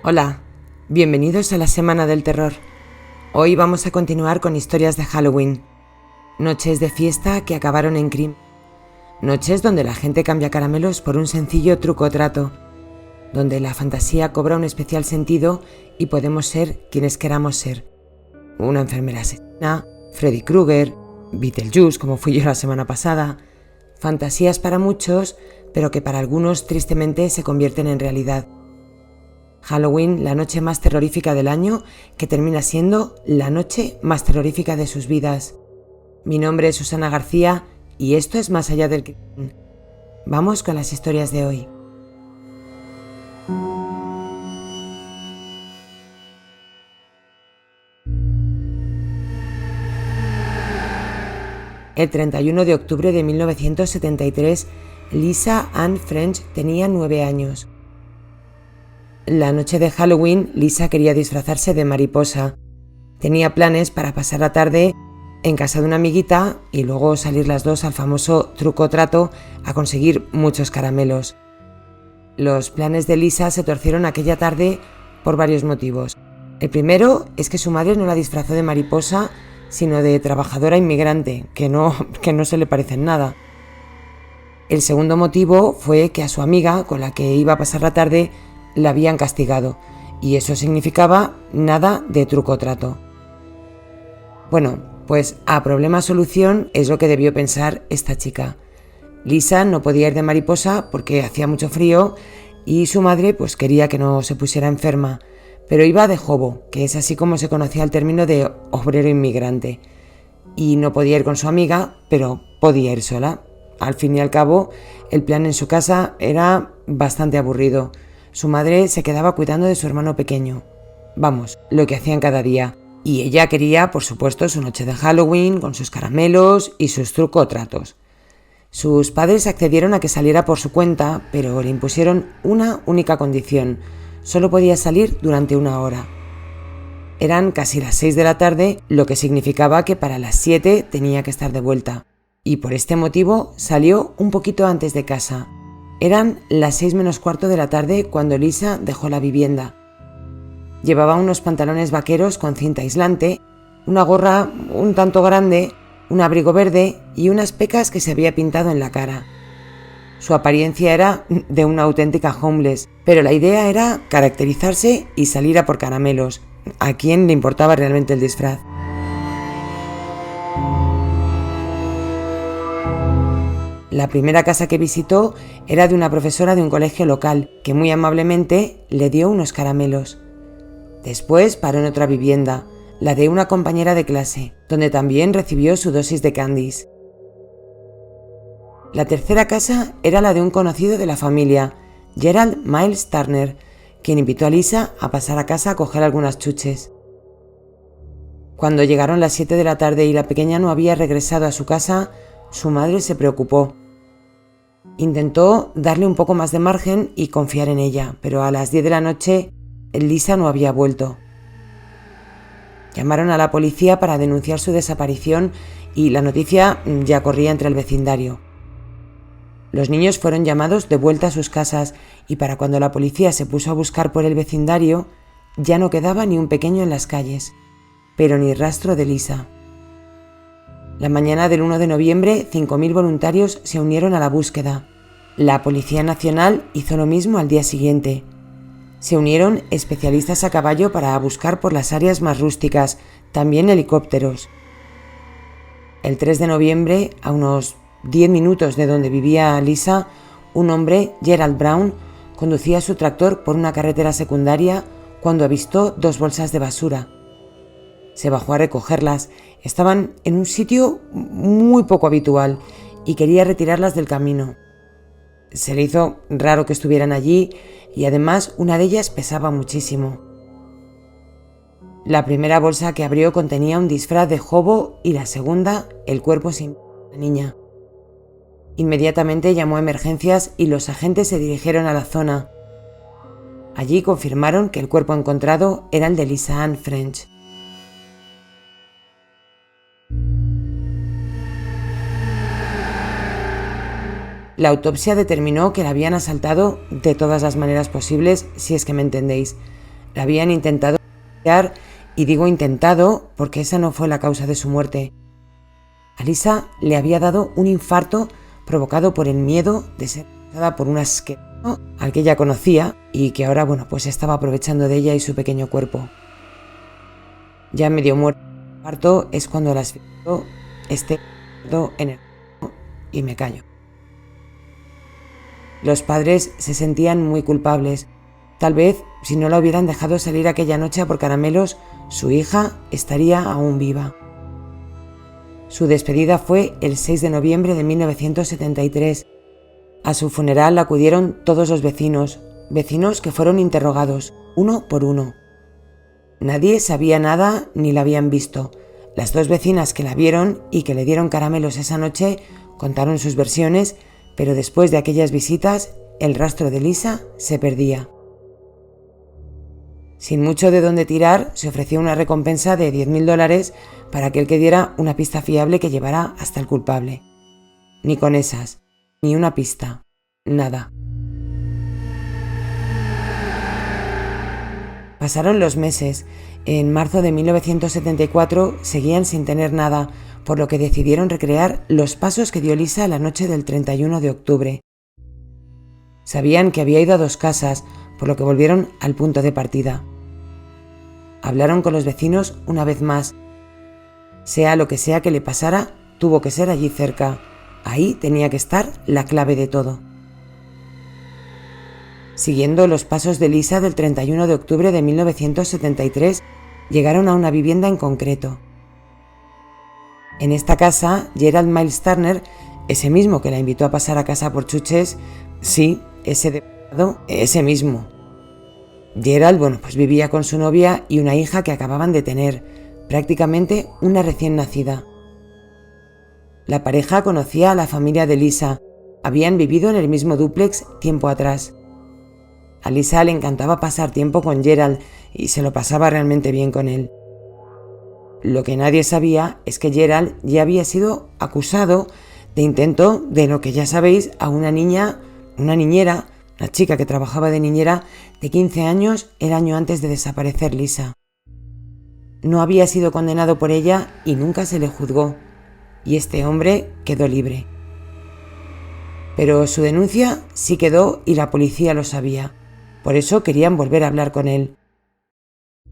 Hola, bienvenidos a la Semana del Terror. Hoy vamos a continuar con historias de Halloween. Noches de fiesta que acabaron en crimen. Noches donde la gente cambia caramelos por un sencillo truco o trato. Donde la fantasía cobra un especial sentido y podemos ser quienes queramos ser. Una enfermera asesina, Freddy Krueger, Beetlejuice como fui yo la semana pasada. Fantasías para muchos, pero que para algunos tristemente se convierten en realidad. Halloween, la noche más terrorífica del año, que termina siendo la noche más terrorífica de sus vidas. Mi nombre es Susana García y esto es Más allá del crimen. Vamos con las historias de hoy. El 31 de octubre de 1973, Lisa Ann French tenía 9 años. La noche de Halloween, Lisa quería disfrazarse de mariposa. Tenía planes para pasar la tarde en casa de una amiguita y luego salir las dos al famoso truco o trato a conseguir muchos caramelos. Los planes de Lisa se torcieron aquella tarde por varios motivos. El primero es que su madre no la disfrazó de mariposa, sino de trabajadora inmigrante, que no se le parece en nada. El segundo motivo fue que a su amiga, con la que iba a pasar la tarde, la habían castigado, y eso significaba nada de truco o trato. Bueno, pues a problema solución es lo que debió pensar esta chica. Lisa no podía ir de mariposa porque hacía mucho frío y su madre pues quería que no se pusiera enferma, pero iba de jobo, que es así como se conocía el término de obrero inmigrante, y no podía ir con su amiga, pero podía ir sola. Al fin y al cabo, el plan en su casa era bastante aburrido. Su madre se quedaba cuidando de su hermano pequeño. Vamos, lo que hacían cada día. Y ella quería, por supuesto, su noche de Halloween, con sus caramelos y sus truco o tratos. Sus padres accedieron a que saliera por su cuenta, pero le impusieron una única condición. Solo podía salir durante 1 hora. Eran casi las 6 de la tarde, lo que significaba que para las 7 tenía que estar de vuelta. Y por este motivo salió un poquito antes de casa. Eran las 6 menos cuarto de la tarde cuando Lisa dejó la vivienda. Llevaba unos pantalones vaqueros con cinta aislante, una gorra un tanto grande, un abrigo verde y unas pecas que se había pintado en la cara. Su apariencia era de una auténtica homeless, pero la idea era caracterizarse y salir a por caramelos. ¿A quién le importaba realmente el disfraz? La primera casa que visitó era de una profesora de un colegio local, que muy amablemente le dio unos caramelos. Después paró en otra vivienda, la de una compañera de clase, donde también recibió su dosis de candies. La tercera casa era la de un conocido de la familia, Gerald Miles Turner, quien invitó a Lisa a pasar a casa a coger algunas chuches. Cuando llegaron las 7 de la tarde y la pequeña no había regresado a su casa, su madre se preocupó. Intentó darle un poco más de margen y confiar en ella, pero a las 10 de la noche Lisa no había vuelto. Llamaron a la policía para denunciar su desaparición y la noticia ya corría entre el vecindario. Los niños fueron llamados de vuelta a sus casas y para cuando la policía se puso a buscar por el vecindario, ya no quedaba ni un pequeño en las calles, pero ni rastro de Lisa. La mañana del 1 de noviembre, 5.000 voluntarios se unieron a la búsqueda. La Policía Nacional hizo lo mismo al día siguiente. Se unieron especialistas a caballo para buscar por las áreas más rústicas, también helicópteros. El 3 de noviembre, a unos 10 minutos de donde vivía Lisa, un hombre, Gerald Brown, conducía su tractor por una carretera secundaria cuando avistó 2 bolsas de basura. Se bajó a recogerlas. Estaban en un sitio muy poco habitual y quería retirarlas del camino. Se le hizo raro que estuvieran allí y además una de ellas pesaba muchísimo. La primera bolsa que abrió contenía un disfraz de hobo y la segunda el cuerpo sin la niña. Inmediatamente llamó a emergencias y los agentes se dirigieron a la zona. Allí confirmaron que el cuerpo encontrado era el de Lisa Ann French. La autopsia determinó que la habían asaltado de todas las maneras posibles, si es que me entendéis. La habían intentado matar, y digo intentado porque esa no fue la causa de su muerte. A Lisa le había dado un infarto provocado por el miedo de ser acosada por un asqueroso al que ella conocía y que ahora, pues estaba aprovechando de ella y su pequeño cuerpo. Ya medio muerto el infarto es cuando la asfixió en el y me callo. Los padres se sentían muy culpables. Tal vez, si no la hubieran dejado salir aquella noche a por caramelos, su hija estaría aún viva. Su despedida fue el 6 de noviembre de 1973. A su funeral acudieron todos los vecinos que fueron interrogados, uno por uno. Nadie sabía nada ni la habían visto. Las 2 vecinas que la vieron y que le dieron caramelos esa noche contaron sus versiones, pero después de aquellas visitas, el rastro de Lisa se perdía. Sin mucho de dónde tirar, se ofreció una recompensa de $10.000 para aquel que diera una pista fiable que llevara hasta el culpable. Ni con esas, ni una pista, nada. Pasaron los meses. En marzo de 1974 seguían sin tener nada, por lo que decidieron recrear los pasos que dio Lisa la noche del 31 de octubre. Sabían que había ido a 2 casas, por lo que volvieron al punto de partida. Hablaron con los vecinos una vez más. Sea lo que sea que le pasara, tuvo que ser allí cerca. Ahí tenía que estar la clave de todo. Siguiendo los pasos de Lisa del 31 de octubre de 1973, llegaron a una vivienda en concreto. En esta casa, Gerald Miles Turner, ese mismo que la invitó a pasar a casa por chuches, sí, ese mismo. Gerald, vivía con su novia y una hija que acababan de tener, prácticamente una recién nacida. La pareja conocía a la familia de Lisa, habían vivido en el mismo dúplex tiempo atrás. A Lisa le encantaba pasar tiempo con Gerald y se lo pasaba realmente bien con él. Lo que nadie sabía es que Gerald ya había sido acusado de intento de lo que ya sabéis a una chica que trabajaba de niñera de 15 años el año antes de desaparecer Lisa. No había sido condenado por ella y nunca se le juzgó, y este hombre quedó libre. Pero su denuncia sí quedó y la policía lo sabía, por eso querían volver a hablar con él.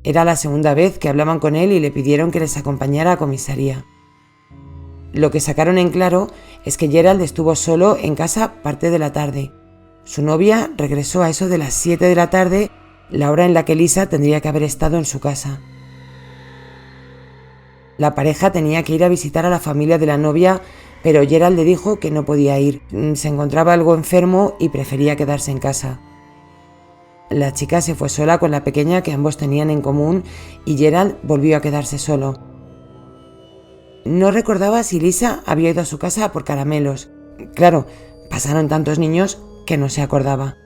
Era la segunda vez que hablaban con él y le pidieron que les acompañara a comisaría. Lo que sacaron en claro es que Gerald estuvo solo en casa parte de la tarde. Su novia regresó a eso de las 7 de la tarde, la hora en la que Lisa tendría que haber estado en su casa. La pareja tenía que ir a visitar a la familia de la novia, pero Gerald le dijo que no podía ir. Se encontraba algo enfermo y prefería quedarse en casa. La chica se fue sola con la pequeña que ambos tenían en común y Gerald volvió a quedarse solo. No recordaba si Lisa había ido a su casa por caramelos. Claro, pasaron tantos niños que no se acordaba.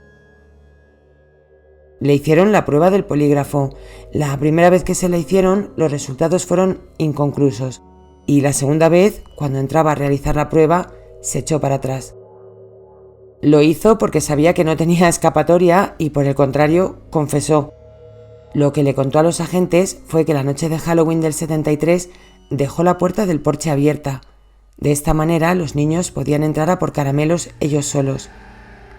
Le hicieron la prueba del polígrafo. La primera vez que se la hicieron, los resultados fueron inconclusos. Y la segunda vez, cuando entraba a realizar la prueba, se echó para atrás. Lo hizo porque sabía que no tenía escapatoria y, por el contrario, confesó. Lo que le contó a los agentes fue que la noche de Halloween del 73 dejó la puerta del porche abierta. De esta manera los niños podían entrar a por caramelos ellos solos.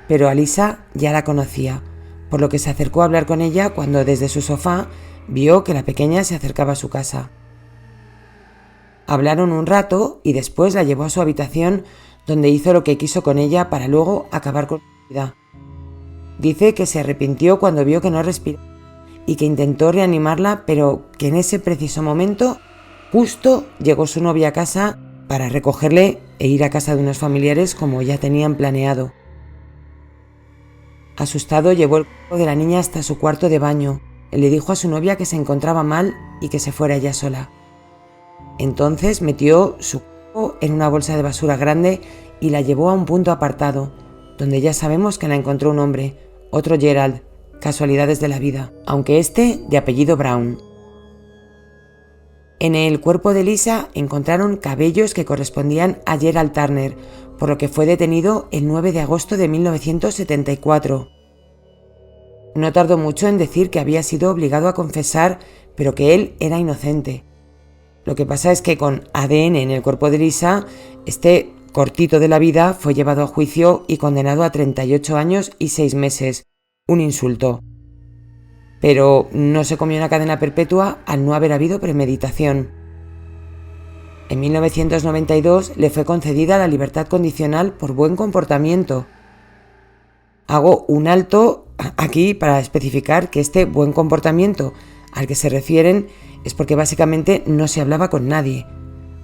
Pero a Lisa ya la conocía, por lo que se acercó a hablar con ella cuando desde su sofá vio que la pequeña se acercaba a su casa. Hablaron un rato y después la llevó a su habitación, donde hizo lo que quiso con ella para luego acabar con su vida. Dice que se arrepintió cuando vio que no respiraba y que intentó reanimarla, pero que en ese preciso momento justo llegó su novia a casa para recogerle e ir a casa de unos familiares como ya tenían planeado. Asustado, llevó el cuerpo de la niña hasta su cuarto de baño. Le dijo a su novia que se encontraba mal y que se fuera ella sola. Entonces metió su cuerpo en una bolsa de basura grande y la llevó a un punto apartado, donde ya sabemos que la encontró un hombre, otro Gerald, casualidades de la vida, aunque este de apellido Brown. En el cuerpo de Lisa encontraron cabellos que correspondían a Gerald Turner, por lo que fue detenido el 9 de agosto de 1974. No tardó mucho en decir que había sido obligado a confesar, pero que él era inocente. Lo que pasa es que con ADN en el cuerpo de Lisa, este cortito de la vida fue llevado a juicio y condenado a 38 años y 6 meses. Un insulto. Pero no se comió una cadena perpetua al no haber habido premeditación. En 1992 le fue concedida la libertad condicional por buen comportamiento. Hago un alto aquí para especificar que este buen comportamiento al que se refieren es porque básicamente no se hablaba con nadie.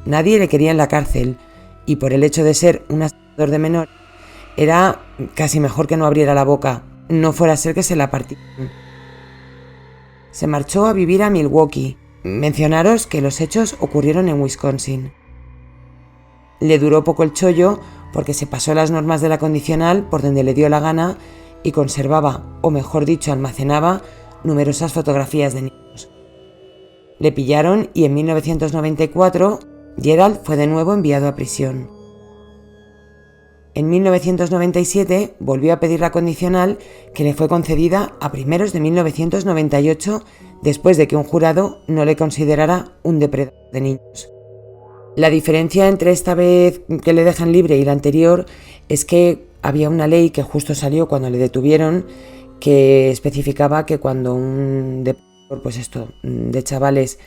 Nadie le quería en la cárcel y por el hecho de ser un asaltador de menor era casi mejor que no abriera la boca, no fuera a ser que se la partieran. Se marchó a vivir a Milwaukee. Mencionaros que los hechos ocurrieron en Wisconsin. Le duró poco el chollo porque se pasó las normas de la condicional por donde le dio la gana y conservaba, o mejor dicho, almacenaba numerosas fotografías de niños. Le pillaron y en 1994 Gerald fue de nuevo enviado a prisión. En 1997 volvió a pedir la condicional, que le fue concedida a primeros de 1998 después de que un jurado no le considerara un depredador de niños. La diferencia entre esta vez que le dejan libre y la anterior es que había una ley que justo salió cuando le detuvieron que especificaba que cuando un depredador de chavales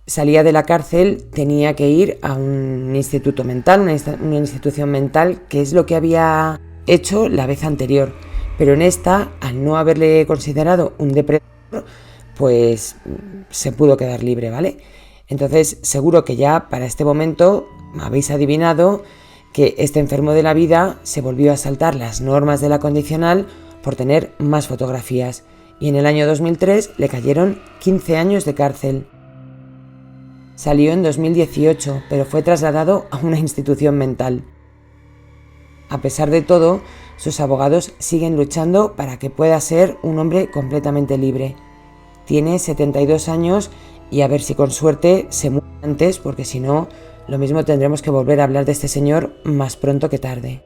salía de la cárcel tenía que ir a un instituto mental, una institución mental, que es lo que había hecho la vez anterior. Pero en esta, al no haberle considerado un depredador, pues se pudo quedar libre, ¿vale? Entonces, seguro que ya para este momento habéis adivinado que este enfermo de la vida se volvió a saltar las normas de la condicional por tener más fotografías. Y en el año 2003 le cayeron 15 años de cárcel. Salió en 2018, pero fue trasladado a una institución mental. A pesar de todo, sus abogados siguen luchando para que pueda ser un hombre completamente libre. Tiene 72 años y a ver si con suerte se muere antes, porque si no, lo mismo tendremos que volver a hablar de este señor más pronto que tarde.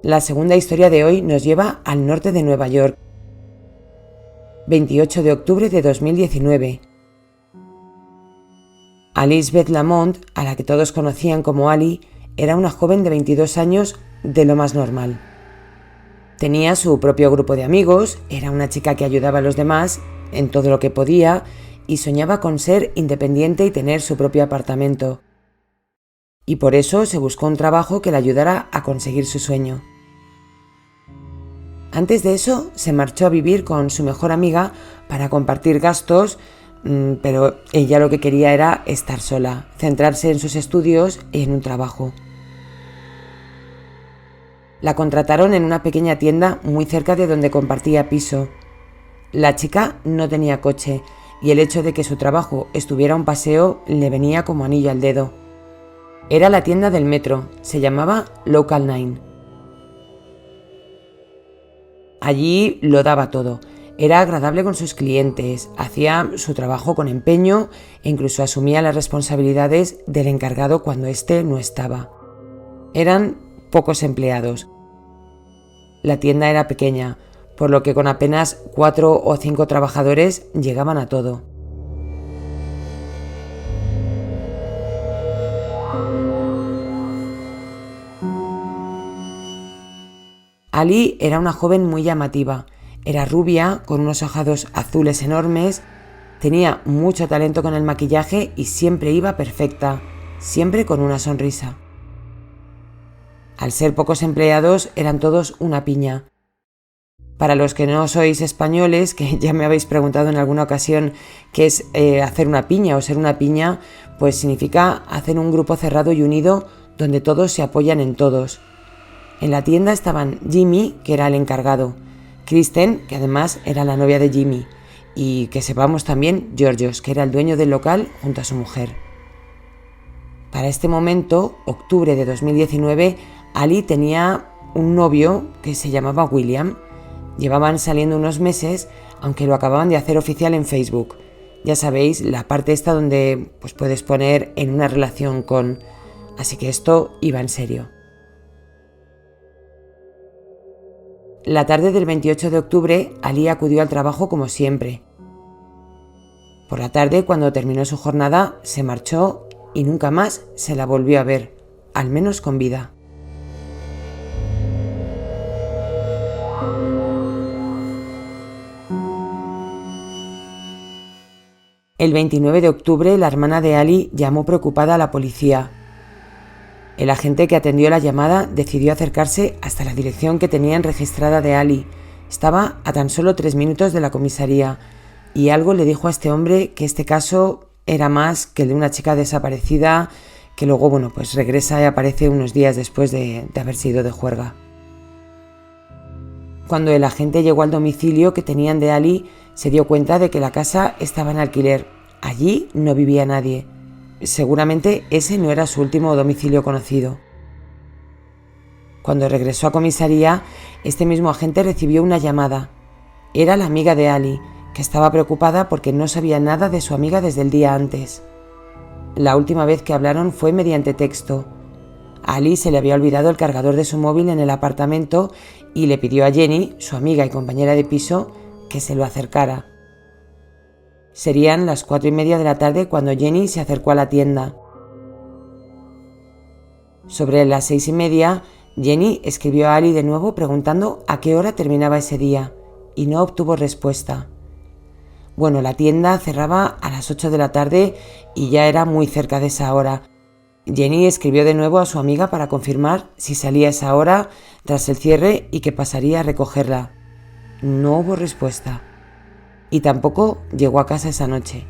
La segunda historia de hoy nos lleva al norte de Nueva York. 28 de octubre de 2019. Alice Beth Lamont, a la que todos conocían como Ali, era una joven de 22 años de lo más normal. Tenía su propio grupo de amigos, era una chica que ayudaba a los demás en todo lo que podía y soñaba con ser independiente y tener su propio apartamento. Y por eso se buscó un trabajo que le ayudara a conseguir su sueño. Antes de eso, se marchó a vivir con su mejor amiga para compartir gastos, pero ella lo que quería era estar sola, centrarse en sus estudios y en un trabajo. La contrataron en una pequeña tienda muy cerca de donde compartía piso. La chica no tenía coche y el hecho de que su trabajo estuviera a un paseo le venía como anillo al dedo. Era la tienda del metro, se llamaba Local 9. Allí lo daba todo, era agradable con sus clientes, hacía su trabajo con empeño e incluso asumía las responsabilidades del encargado cuando éste no estaba. Eran pocos empleados. La tienda era pequeña, por lo que con apenas 4 o 5 trabajadores llegaban a todo. Ali era una joven muy llamativa. Era rubia, con unos ojos azules enormes, tenía mucho talento con el maquillaje y siempre iba perfecta, siempre con una sonrisa. Al ser pocos empleados, eran todos una piña. Para los que no sois españoles, que ya me habéis preguntado en alguna ocasión qué es hacer una piña o ser una piña, pues significa hacer un grupo cerrado y unido donde todos se apoyan en todos. En la tienda estaban Jimmy, que era el encargado, Kristen, que además era la novia de Jimmy, y que sepamos también Georgios, que era el dueño del local junto a su mujer. Para este momento, octubre de 2019, Ali tenía un novio que se llamaba William. Llevaban saliendo unos meses, aunque lo acababan de hacer oficial en Facebook. Ya sabéis, la parte esta donde pues puedes poner en una relación con... Así que esto iba en serio. La tarde del 28 de octubre, Ali acudió al trabajo como siempre. Por la tarde, cuando terminó su jornada, se marchó y nunca más se la volvió a ver, al menos con vida. El 29 de octubre, la hermana de Ali llamó preocupada a la policía. El agente que atendió la llamada decidió acercarse hasta la dirección que tenían registrada de Ali. Estaba a tan solo 3 minutos de la comisaría y algo le dijo a este hombre que este caso era más que el de una chica desaparecida que luego, pues regresa y aparece unos días después de haber sido de juerga. Cuando el agente llegó al domicilio que tenían de Ali, se dio cuenta de que la casa estaba en alquiler. Allí no vivía nadie. Seguramente ese no era su último domicilio conocido. Cuando regresó a comisaría, este mismo agente recibió una llamada. Era la amiga de Ali, que estaba preocupada porque no sabía nada de su amiga desde el día antes. La última vez que hablaron fue mediante texto. A Ali se le había olvidado el cargador de su móvil en el apartamento y le pidió a Jenny, su amiga y compañera de piso, que se lo acercara. Serían las 4:30 de la tarde cuando Jenny se acercó a la tienda. Sobre las 6:30, Jenny escribió a Ali de nuevo preguntando a qué hora terminaba ese día y no obtuvo respuesta. La tienda cerraba a las 8 de la tarde y ya era muy cerca de esa hora. Jenny escribió de nuevo a su amiga para confirmar si salía a esa hora tras el cierre y que pasaría a recogerla. No hubo respuesta. Y tampoco llegó a casa esa noche.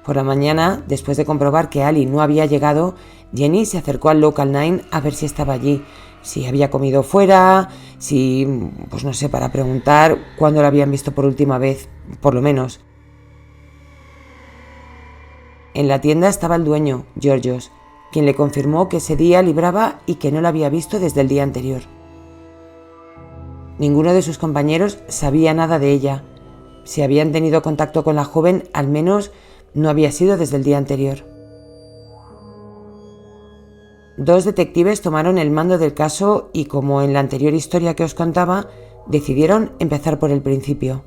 Por la mañana, después de comprobar que Ali no había llegado, Jenny se acercó al Local 9 a ver si estaba allí, si había comido fuera, para preguntar cuándo la habían visto por última vez, por lo menos. En la tienda estaba el dueño, Georgios, quien le confirmó que ese día libraba y que no la había visto desde el día anterior. Ninguno de sus compañeros sabía nada de ella. Si habían tenido contacto con la joven, al menos no había sido desde el día anterior. 2 detectives tomaron el mando del caso y, como en la anterior historia que os contaba, decidieron empezar por el principio.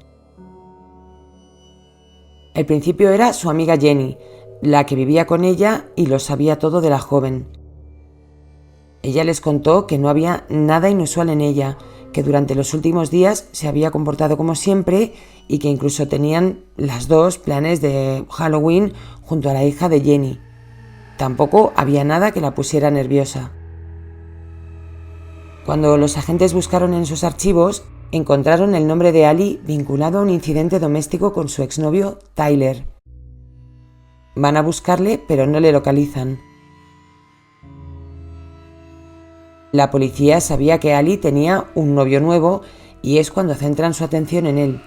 El principio era su amiga Jenny, la que vivía con ella y lo sabía todo de la joven. Ella les contó que no había nada inusual en ella, que durante los últimos días se había comportado como siempre y que incluso tenían las dos planes de Halloween junto a la hija de Jenny. Tampoco había nada que la pusiera nerviosa. Cuando los agentes buscaron en sus archivos, encontraron el nombre de Ali vinculado a un incidente doméstico con su exnovio Tyler. Van a buscarle, pero no le localizan. La policía sabía que Ali tenía un novio nuevo y es cuando centran su atención en él.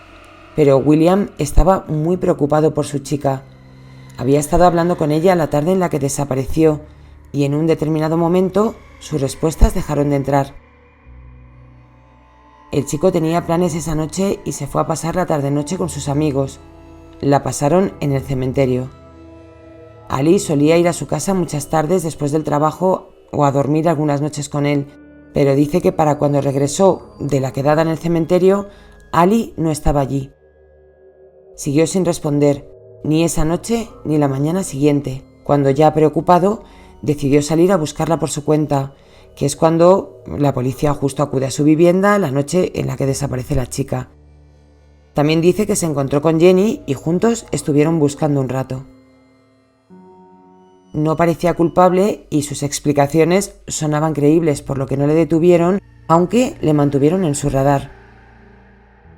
Pero William estaba muy preocupado por su chica. Había estado hablando con ella la tarde en la que desapareció y en un determinado momento sus respuestas dejaron de entrar. El chico tenía planes esa noche y se fue a pasar la tarde-noche con sus amigos. La pasaron en el cementerio. Ali solía ir a su casa muchas tardes después del trabajo o a dormir algunas noches con él, pero dice que para cuando regresó de la quedada en el cementerio, Ali no estaba allí. Siguió sin responder, ni esa noche ni la mañana siguiente, cuando ya preocupado decidió salir a buscarla por su cuenta, que es cuando la policía justo acude a su vivienda la noche en la que desaparece la chica. También dice que se encontró con Jenny y juntos estuvieron buscando un rato. No parecía culpable y sus explicaciones sonaban creíbles, por lo que no le detuvieron, aunque le mantuvieron en su radar.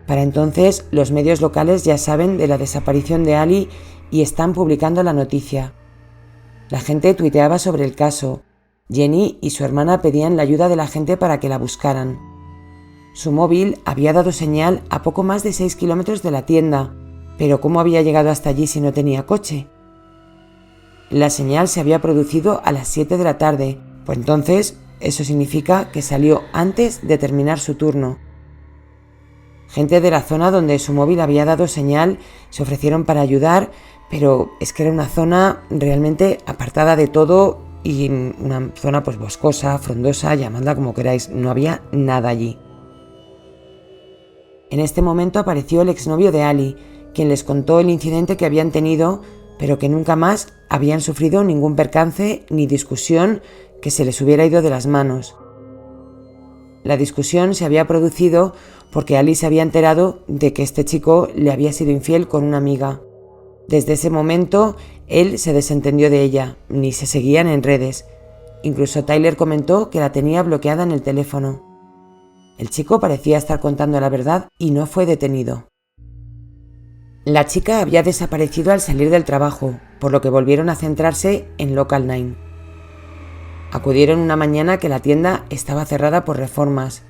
Para entonces, los medios locales ya saben de la desaparición de Ali y están publicando la noticia. La gente tuiteaba sobre el caso. Jenny y su hermana pedían la ayuda de la gente para que la buscaran. Su móvil había dado señal a poco más de 6 kilómetros de la tienda, pero ¿cómo había llegado hasta allí si no tenía coche? La señal se había producido a las 7 de la tarde, pues entonces eso significa que salió antes de terminar su turno. Gente de la zona donde su móvil había dado señal se ofrecieron para ayudar, pero es que era una zona realmente apartada de todo y una zona pues boscosa, frondosa, llamadla como queráis, no había nada allí. En este momento apareció el exnovio de Ali, quien les contó el incidente que habían tenido, pero que nunca más habían sufrido ningún percance ni discusión que se les hubiera ido de las manos. La discusión se había producido porque Ali se había enterado de que este chico le había sido infiel con una amiga. Desde ese momento, él se desentendió de ella, ni se seguían en redes. Incluso Tyler comentó que la tenía bloqueada en el teléfono. El chico parecía estar contando la verdad y no fue detenido. La chica había desaparecido al salir del trabajo, por lo que volvieron a centrarse en Local 9. Acudieron una mañana que la tienda estaba cerrada por reformas.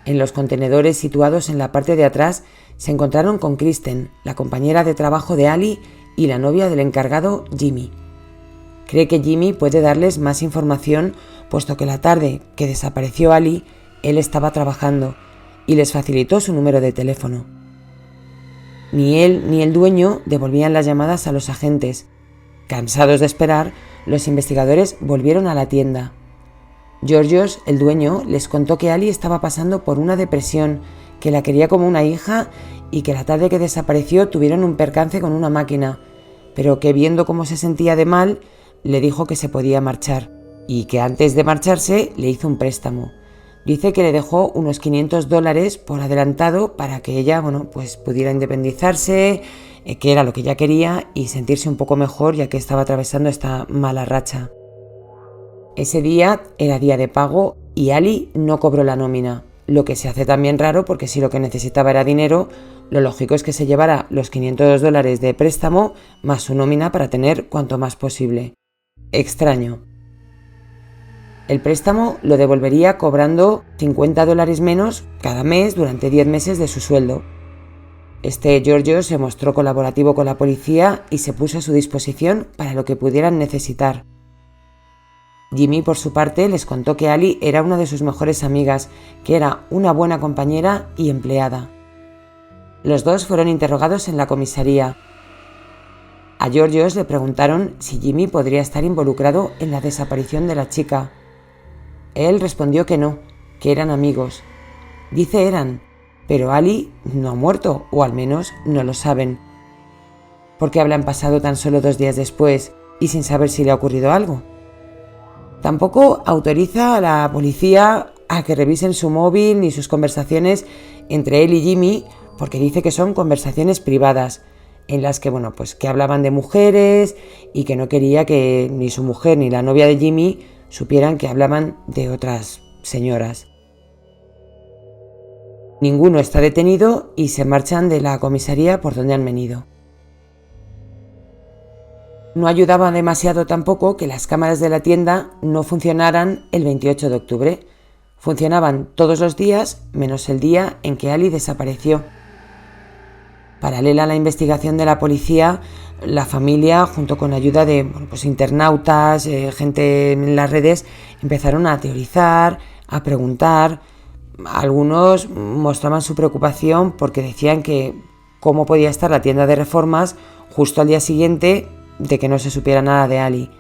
En los contenedores situados en la parte de atrás se encontraron con Kristen, la compañera de trabajo de Ali y la novia del encargado, Jimmy. Cree que Jimmy puede darles más información, puesto que la tarde que desapareció Ali, él estaba trabajando y les facilitó su número de teléfono. Ni él ni el dueño devolvían las llamadas a los agentes. Cansados de esperar, los investigadores volvieron a la tienda. Georgios, el dueño, les contó que Ali estaba pasando por una depresión, que la quería como una hija y que la tarde que desapareció tuvieron un percance con una máquina, pero que viendo cómo se sentía de mal, le dijo que se podía marchar y que antes de marcharse le hizo un préstamo. Dice que le dejó unos $500 por adelantado para que ella, pues pudiera independizarse, que era lo que ella quería, y sentirse un poco mejor ya que estaba atravesando esta mala racha. Ese día era día de pago y Ali no cobró la nómina, lo que se hace también raro porque si lo que necesitaba era dinero, lo lógico es que se llevara los $500 de préstamo más su nómina para tener cuanto más posible. Extraño. El préstamo lo devolvería cobrando $50 menos cada mes durante 10 meses de su sueldo. Este Giorgio se mostró colaborativo con la policía y se puso a su disposición para lo que pudieran necesitar. Jimmy, por su parte, les contó que Ali era una de sus mejores amigas, que era una buena compañera y empleada. Los dos fueron interrogados en la comisaría. A Georgios le preguntaron si Jimmy podría estar involucrado en la desaparición de la chica. Él respondió que no, que eran amigos. Dice eran, pero Ali no ha muerto, o al menos no lo saben. ¿Por qué hablan pasado tan solo 2 días después y sin saber si le ha ocurrido algo? Tampoco autoriza a la policía a que revisen su móvil ni sus conversaciones entre él y Jimmy, porque dice que son conversaciones privadas, en las que, que hablaban de mujeres y que no quería que ni su mujer ni la novia de Jimmy supieran que hablaban de otras señoras. Ninguno está detenido y se marchan de la comisaría por donde han venido. No ayudaba demasiado tampoco que las cámaras de la tienda no funcionaran el 28 de octubre. Funcionaban todos los días, menos el día en que Ali desapareció. Paralela a la investigación de la policía, la familia, junto con ayuda de internautas, gente en las redes, empezaron a teorizar, a preguntar. Algunos mostraban su preocupación porque decían que cómo podía estar la tienda de reformas justo al día siguiente de que no se supiera nada de Ali.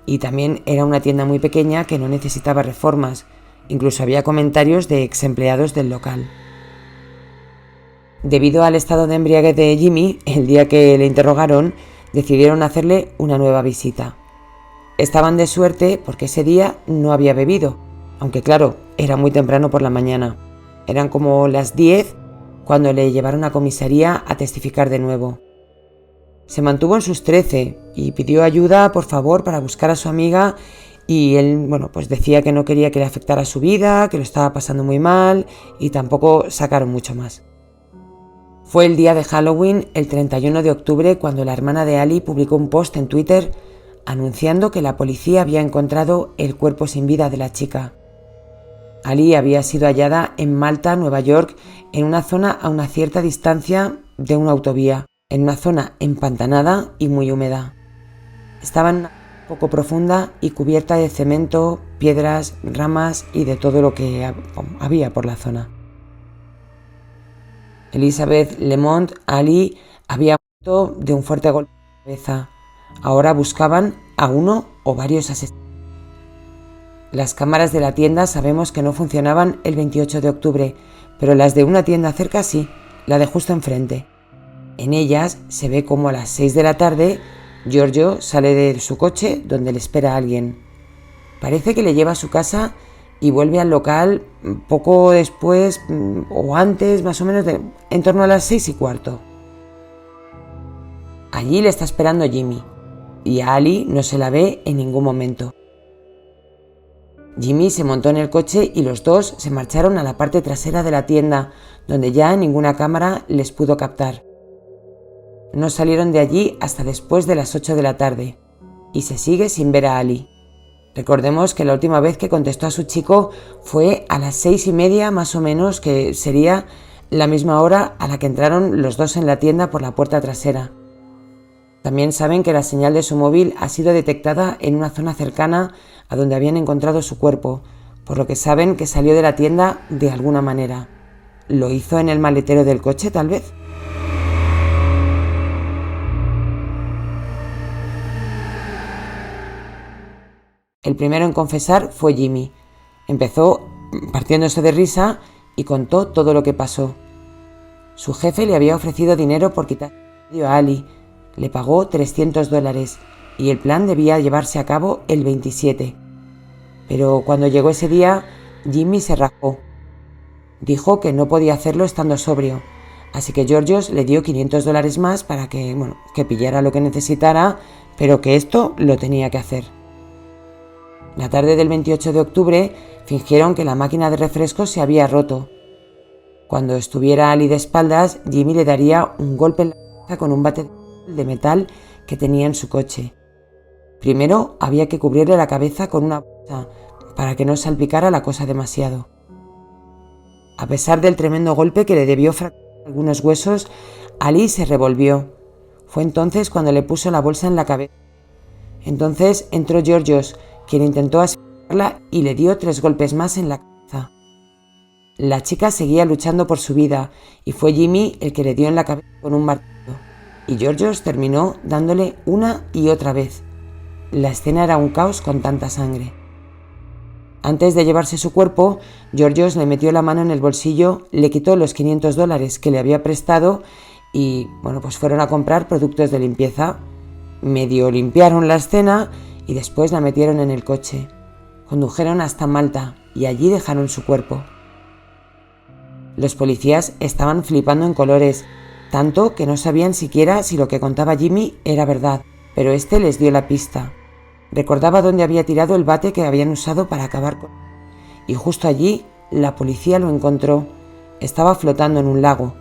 Y también era una tienda muy pequeña que no necesitaba reformas. Incluso había comentarios de ex empleados del local. Debido al estado de embriaguez de Jimmy, el día que le interrogaron, decidieron hacerle una nueva visita. Estaban de suerte porque ese día no había bebido, aunque claro, era muy temprano por la mañana. Eran como las 10 cuando le llevaron a comisaría a testificar de nuevo. Se mantuvo en sus 13 y pidió ayuda, por favor, para buscar a su amiga, y él, decía que no quería que le afectara su vida, que lo estaba pasando muy mal, y tampoco sacaron mucho más. Fue el día de Halloween, el 31 de octubre, cuando la hermana de Ali publicó un post en Twitter anunciando que la policía había encontrado el cuerpo sin vida de la chica. Ali había sido hallada en Malta, Nueva York, en una zona a una cierta distancia de una autovía, en una zona empantanada y muy húmeda. Estaba en una poco profunda y cubierta de cemento, piedras, ramas y de todo lo que había por la zona. Elizabeth Lemont Ali había muerto de un fuerte golpe en la cabeza. Ahora buscaban a uno o varios asesinos. Las cámaras de la tienda sabemos que no funcionaban el 28 de octubre, pero las de una tienda cerca sí, la de justo enfrente. En ellas se ve cómo a las 6 de la tarde Giorgio sale de su coche donde le espera alguien. Parece que le lleva a su casa y vuelve al local poco después o antes, más o menos, en torno a las 6:15. Allí le está esperando Jimmy y a Ali no se la ve en ningún momento. Jimmy se montó en el coche y los dos se marcharon a la parte trasera de la tienda, donde ya ninguna cámara les pudo captar. No salieron de allí hasta después de las 8 de la tarde y se sigue sin ver a Ali. Recordemos que la última vez que contestó a su chico fue a las 6:30 más o menos, que sería la misma hora a la que entraron los dos en la tienda por la puerta trasera. También saben que la señal de su móvil ha sido detectada en una zona cercana a donde habían encontrado su cuerpo, por lo que saben que salió de la tienda de alguna manera. ¿Lo hizo en el maletero del coche, tal vez? El primero en confesar fue Jimmy. Empezó partiéndose de risa y contó todo lo que pasó. Su jefe le había ofrecido dinero por quitar a Ali. Le pagó $300 y el plan debía llevarse a cabo el 27. Pero cuando llegó ese día, Jimmy se rajó. Dijo que no podía hacerlo estando sobrio, así que Georgios le dio $500 más para que pillara lo que necesitara, pero que esto lo tenía que hacer. La tarde del 28 de octubre fingieron que la máquina de refrescos se había roto. Cuando estuviera Ali de espaldas, Jimmy le daría un golpe en la cabeza con un bate de metal que tenía en su coche. Primero había que cubrirle la cabeza con una bolsa para que no salpicara la cosa demasiado. A pesar del tremendo golpe que le debió fracturar algunos huesos, Ali se revolvió. Fue entonces cuando le puso la bolsa en la cabeza. Entonces entró Georgios, quien intentó asfixiarla y le dio 3 golpes más en la cabeza. La chica seguía luchando por su vida y fue Jimmy el que le dio en la cabeza con un martillo, y Georgios terminó dándole una y otra vez. La escena era un caos con tanta sangre. Antes de llevarse su cuerpo, Georgios le metió la mano en el bolsillo, le quitó los $500 que le había prestado y, fueron a comprar productos de limpieza. Medio limpiaron la escena y después la metieron en el coche. Condujeron hasta Malta y allí dejaron su cuerpo. Los policías estaban flipando en colores, tanto que no sabían siquiera si lo que contaba Jimmy era verdad, pero este les dio la pista. Recordaba dónde había tirado el bate que habían usado para acabar con él, y justo allí la policía lo encontró. Estaba flotando en un lago.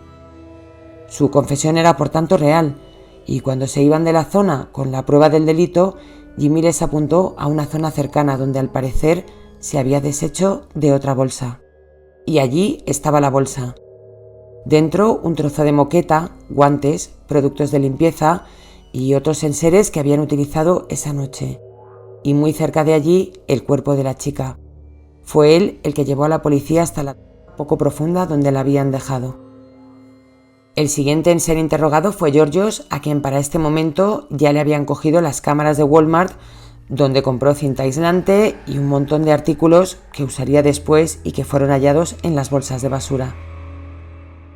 Su confesión era por tanto real, y cuando se iban de la zona con la prueba del delito, Jimmy les apuntó a una zona cercana donde al parecer se había deshecho de otra bolsa. Y allí estaba la bolsa. Dentro un trozo de moqueta, guantes, productos de limpieza y otros enseres que habían utilizado esa noche. Y muy cerca de allí el cuerpo de la chica. Fue él el que llevó a la policía hasta la poco profunda donde la habían dejado. El siguiente en ser interrogado fue Georgios, a quien para este momento ya le habían cogido las cámaras de Walmart, donde compró cinta aislante y un montón de artículos que usaría después y que fueron hallados en las bolsas de basura.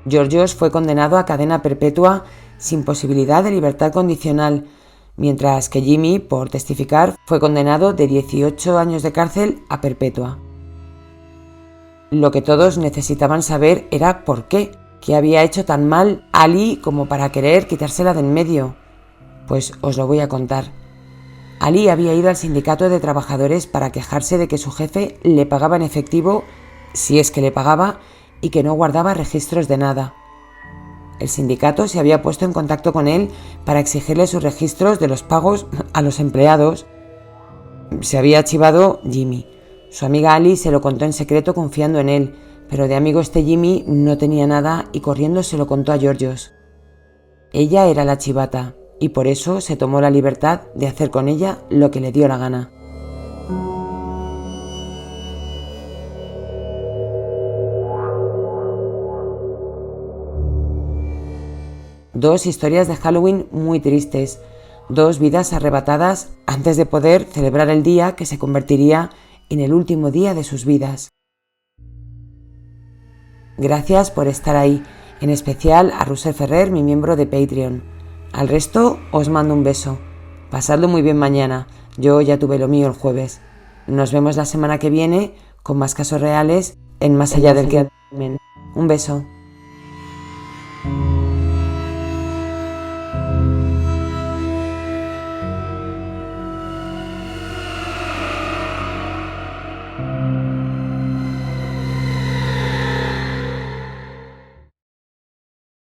Georgios fue condenado a cadena perpetua sin posibilidad de libertad condicional, mientras que Jimmy, por testificar, fue condenado de 18 años de cárcel a perpetua. Lo que todos necesitaban saber era por qué había hecho tan mal Ali como para querer quitársela de en medio. Pues os lo voy a contar. Ali había ido al sindicato de trabajadores para quejarse de que su jefe le pagaba en efectivo, si es que le pagaba, y que no guardaba registros de nada. El sindicato se había puesto en contacto con él para exigirle sus registros de los pagos a los empleados. Se había archivado Jimmy, Su amiga Ali se lo contó en secreto confiando en él, pero de amigo este Jimmy no tenía nada y corriendo se lo contó a Georgios. Ella era la chivata, y por eso se tomó la libertad de hacer con ella lo que le dio la gana. Dos historias de Halloween muy tristes, dos vidas arrebatadas antes de poder celebrar el día que se convertiría en el último día de sus vidas. Gracias por estar ahí, en especial a Russell Ferrer, mi miembro de Patreon. Al resto os mando un beso. Pasadlo muy bien mañana, yo ya tuve lo mío el jueves. Nos vemos la semana que viene con más casos reales en Más allá del crimen. Un beso.